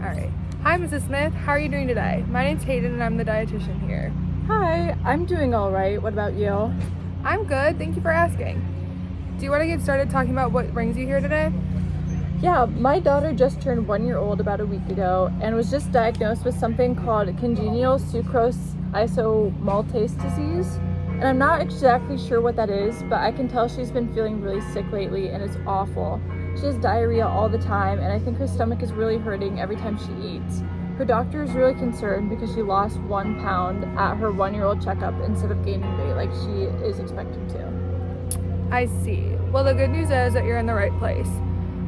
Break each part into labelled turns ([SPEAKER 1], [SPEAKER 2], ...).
[SPEAKER 1] All right. Hi, Mrs. Smith. How are you doing today? My name's Hayden, and I'm the dietitian here.
[SPEAKER 2] Hi, I'm doing all right. What about you?
[SPEAKER 1] I'm good. Thank you for asking. Do you want to get started talking about what brings you here today?
[SPEAKER 2] Yeah, my daughter just turned 1 year old about a week ago and was just diagnosed with something called Congenital Sucrase-Isomaltase disease. And I'm not exactly sure what that is, but I can tell she's been feeling really sick lately and it's awful. She has diarrhea all the time, and I think her stomach is really hurting every time she eats. Her doctor is really concerned because she lost 1 pound at her 1-year-old checkup instead of gaining weight like she is expected to.
[SPEAKER 1] I see. Well, the good news is that you're in the right place.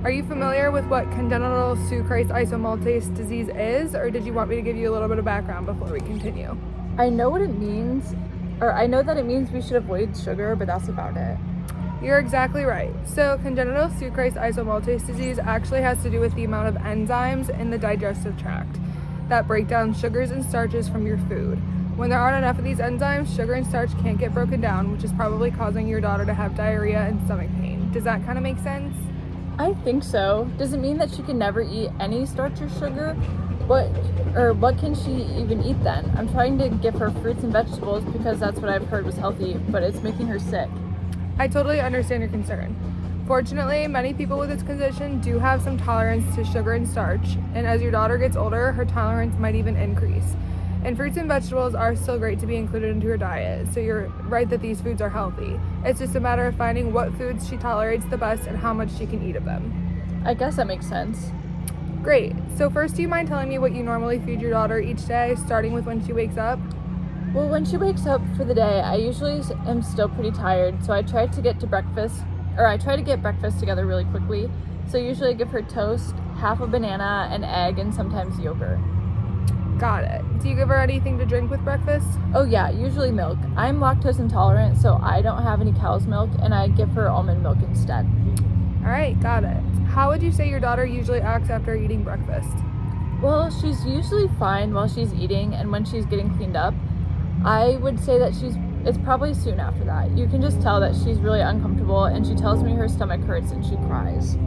[SPEAKER 1] Are you familiar with what congenital Sucrase-Isomaltase disease is, or did you want me to give you a little bit of background before we continue?
[SPEAKER 2] I know what it means, or I know that it means we should avoid sugar, but that's about it.
[SPEAKER 1] You're exactly right. So congenital Sucrase-Isomaltase disease actually has to do with the amount of enzymes in the digestive tract that break down sugars and starches from your food. When there aren't enough of these enzymes, sugar and starch can't get broken down, which is probably causing your daughter to have diarrhea and stomach pain. Does that kind of make sense?
[SPEAKER 2] I think so. Does it mean that she can never eat any starch or sugar? What can she even eat then? I'm trying to give her fruits and vegetables because that's what I've heard was healthy, but it's making her sick.
[SPEAKER 1] I totally understand your concern. Fortunately, many people with this condition do have some tolerance to sugar and starch, and as your daughter gets older, her tolerance might even increase. And fruits and vegetables are still great to be included into her diet, so you're right that these foods are healthy. It's just a matter of finding what foods she tolerates the best and how much she can eat of them.
[SPEAKER 2] I guess that makes sense.
[SPEAKER 1] Great. So first, do you mind telling me what you normally feed your daughter each day, starting with when she wakes up?
[SPEAKER 2] Well, when she wakes up for the day, I usually am still pretty tired, so I try to get breakfast together really quickly. So usually I give her toast, half a banana, an egg, and sometimes yogurt.
[SPEAKER 1] Got it. Do you give her anything to drink with breakfast?
[SPEAKER 2] Oh yeah, usually milk. I'm lactose intolerant, so I don't have any cow's milk, and I give her almond milk instead.
[SPEAKER 1] All right, got it. How would you say your daughter usually acts after eating breakfast?
[SPEAKER 2] Well, she's usually fine while she's eating and when she's getting cleaned up. I would say that it's probably soon after that. You can just tell that she's really uncomfortable, and she tells me her stomach hurts and she cries.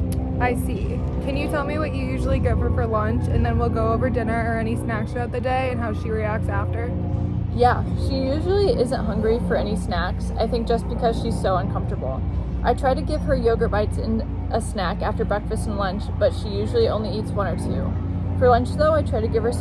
[SPEAKER 1] I see. Can you tell me what you usually give her for lunch, and then we'll go over dinner or any snacks throughout the day and how she reacts after?
[SPEAKER 2] Yeah, she usually isn't hungry for any snacks, I think just because she's so uncomfortable. I try to give her yogurt bites and a snack after breakfast and lunch, but she usually only eats 1 or 2. For lunch though, I try to give her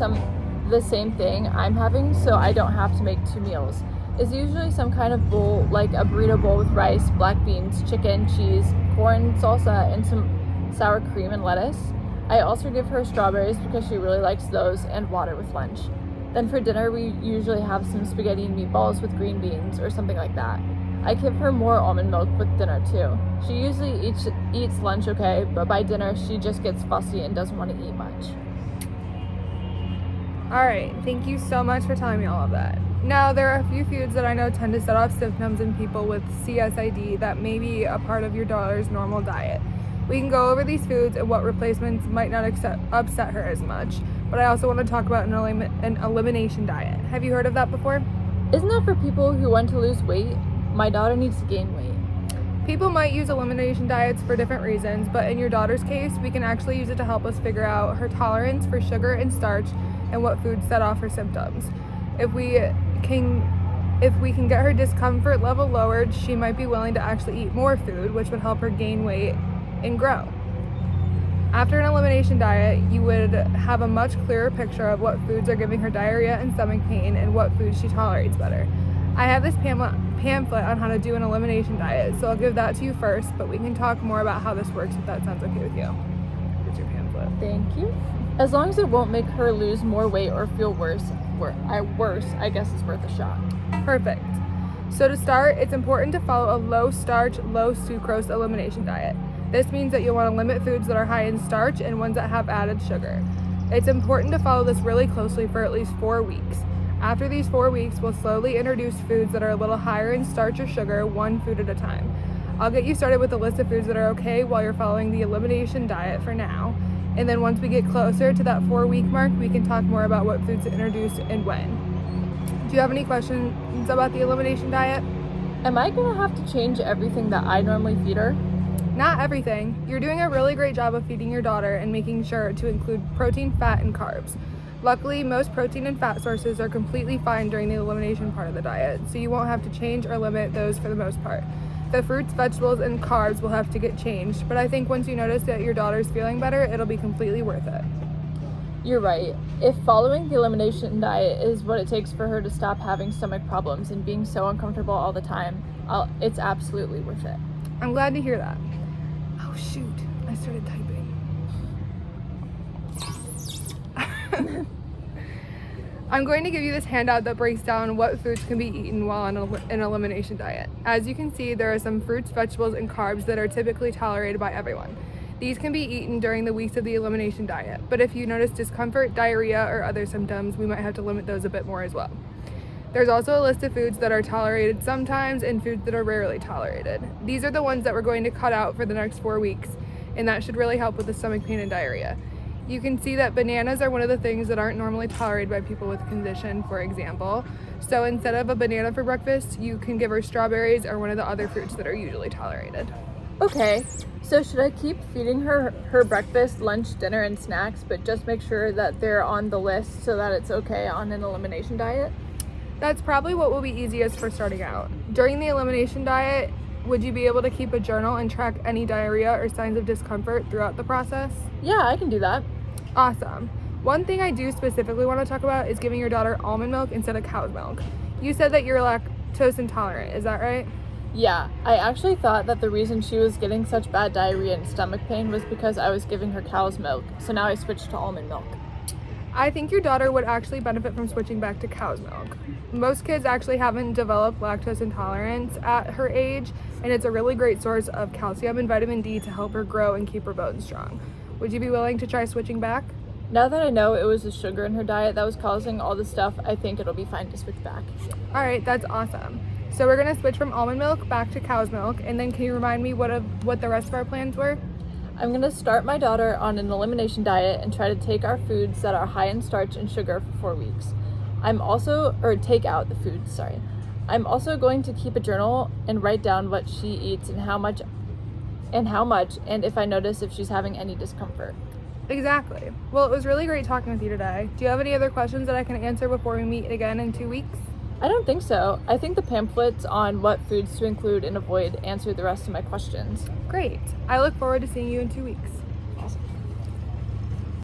[SPEAKER 2] the same thing I'm having, so I don't have to make 2 meals. It's usually some kind of bowl, like a burrito bowl with rice, black beans, chicken, cheese, corn, salsa, and some sour cream and lettuce. I also give her strawberries because she really likes those, and water with lunch. Then for dinner, we usually have some spaghetti and meatballs with green beans or something like that. I give her more almond milk with dinner too. She usually eats lunch okay, but by dinner she just gets fussy and doesn't want to eat much.
[SPEAKER 1] All right, thank you so much for telling me all of that. Now, there are a few foods that I know tend to set off symptoms in people with CSID that may be a part of your daughter's normal diet. We can go over these foods and what replacements might not upset her as much, but I also want to talk about an elimination diet. Have you heard of that before?
[SPEAKER 2] Isn't that for people who want to lose weight? My daughter needs to gain weight.
[SPEAKER 1] People might use elimination diets for different reasons, but in your daughter's case, we can actually use it to help us figure out her tolerance for sugar and starch and what foods set off her symptoms. If we can get her discomfort level lowered, she might be willing to actually eat more food, which would help her gain weight and grow. After an elimination diet, you would have a much clearer picture of what foods are giving her diarrhea and stomach pain and what foods she tolerates better. I have this pamphlet on how to do an elimination diet, so I'll give that to you first, but we can talk more about how this works if that sounds okay with you. Here's your pamphlet.
[SPEAKER 2] Thank you. As long as it won't make her lose more weight or feel worse, I guess it's worth a shot.
[SPEAKER 1] Perfect. So to start, it's important to follow a low starch, low sucrose elimination diet. This means that you'll want to limit foods that are high in starch and ones that have added sugar. It's important to follow this really closely for at least 4 weeks. After these 4 weeks, we'll slowly introduce foods that are a little higher in starch or sugar, 1 food at a time. I'll get you started with a list of foods that are okay while you're following the elimination diet for now. And then once we get closer to that 4-week mark, we can talk more about what foods to introduce and when. Do you have any questions about the elimination diet?
[SPEAKER 2] Am I going to have to change everything that I normally feed her?
[SPEAKER 1] Not everything. You're doing a really great job of feeding your daughter and making sure to include protein, fat, and carbs. Luckily, most protein and fat sources are completely fine during the elimination part of the diet, so you won't have to change or limit those for the most part. The fruits, vegetables, and carbs will have to get changed, but I think once you notice that your daughter's feeling better, it'll be completely worth it.
[SPEAKER 2] You're right. If following the elimination diet is what it takes for her to stop having stomach problems and being so uncomfortable all the time, it's absolutely worth it.
[SPEAKER 1] I'm glad to hear that. Oh shoot, I started typing. I'm going to give you this handout that breaks down what foods can be eaten while on an elimination diet. As you can see, there are some fruits, vegetables, and carbs that are typically tolerated by everyone. These can be eaten during the weeks of the elimination diet, but if you notice discomfort, diarrhea, or other symptoms, we might have to limit those a bit more as well. There's also a list of foods that are tolerated sometimes and foods that are rarely tolerated. These are the ones that we're going to cut out for the next 4 weeks, and that should really help with the stomach pain and diarrhea. You can see that bananas are one of the things that aren't normally tolerated by people with condition, for example. So instead of a banana for breakfast, you can give her strawberries or one of the other fruits that are usually tolerated.
[SPEAKER 2] Okay, so should I keep feeding her breakfast, lunch, dinner, and snacks, but just make sure that they're on the list so that it's okay on an elimination diet?
[SPEAKER 1] That's probably what will be easiest for starting out. During the elimination diet, would you be able to keep a journal and track any diarrhea or signs of discomfort throughout the process?
[SPEAKER 2] Yeah, I can do that.
[SPEAKER 1] Awesome. One thing I do specifically want to talk about is giving your daughter almond milk instead of cow's milk. You said that you're lactose intolerant, is that right?
[SPEAKER 2] Yeah, I actually thought that the reason she was getting such bad diarrhea and stomach pain was because I was giving her cow's milk, so now I switched to almond milk.
[SPEAKER 1] I think your daughter would actually benefit from switching back to cow's milk. Most kids actually haven't developed lactose intolerance at her age, and it's a really great source of calcium and vitamin D to help her grow and keep her bones strong. Would you be willing to try switching back?
[SPEAKER 2] Now that I know it was the sugar in her diet that was causing all this stuff, I think it'll be fine to switch back.
[SPEAKER 1] All right, that's awesome. So we're gonna switch from almond milk back to cow's milk, and then can you remind me what the rest of our plans were?
[SPEAKER 2] I'm gonna start my daughter on an elimination diet and try to take our foods that are high in starch and sugar for 4 weeks. Take out the foods, sorry. I'm also going to keep a journal and write down what she eats and how much, and if I notice if she's having any discomfort.
[SPEAKER 1] Exactly. Well, it was really great talking with you today. Do you have any other questions that I can answer before we meet again in 2 weeks?
[SPEAKER 2] I don't think so. I think the pamphlets on what foods to include and avoid answer the rest of my questions.
[SPEAKER 1] Great. I look forward to seeing you in 2 weeks.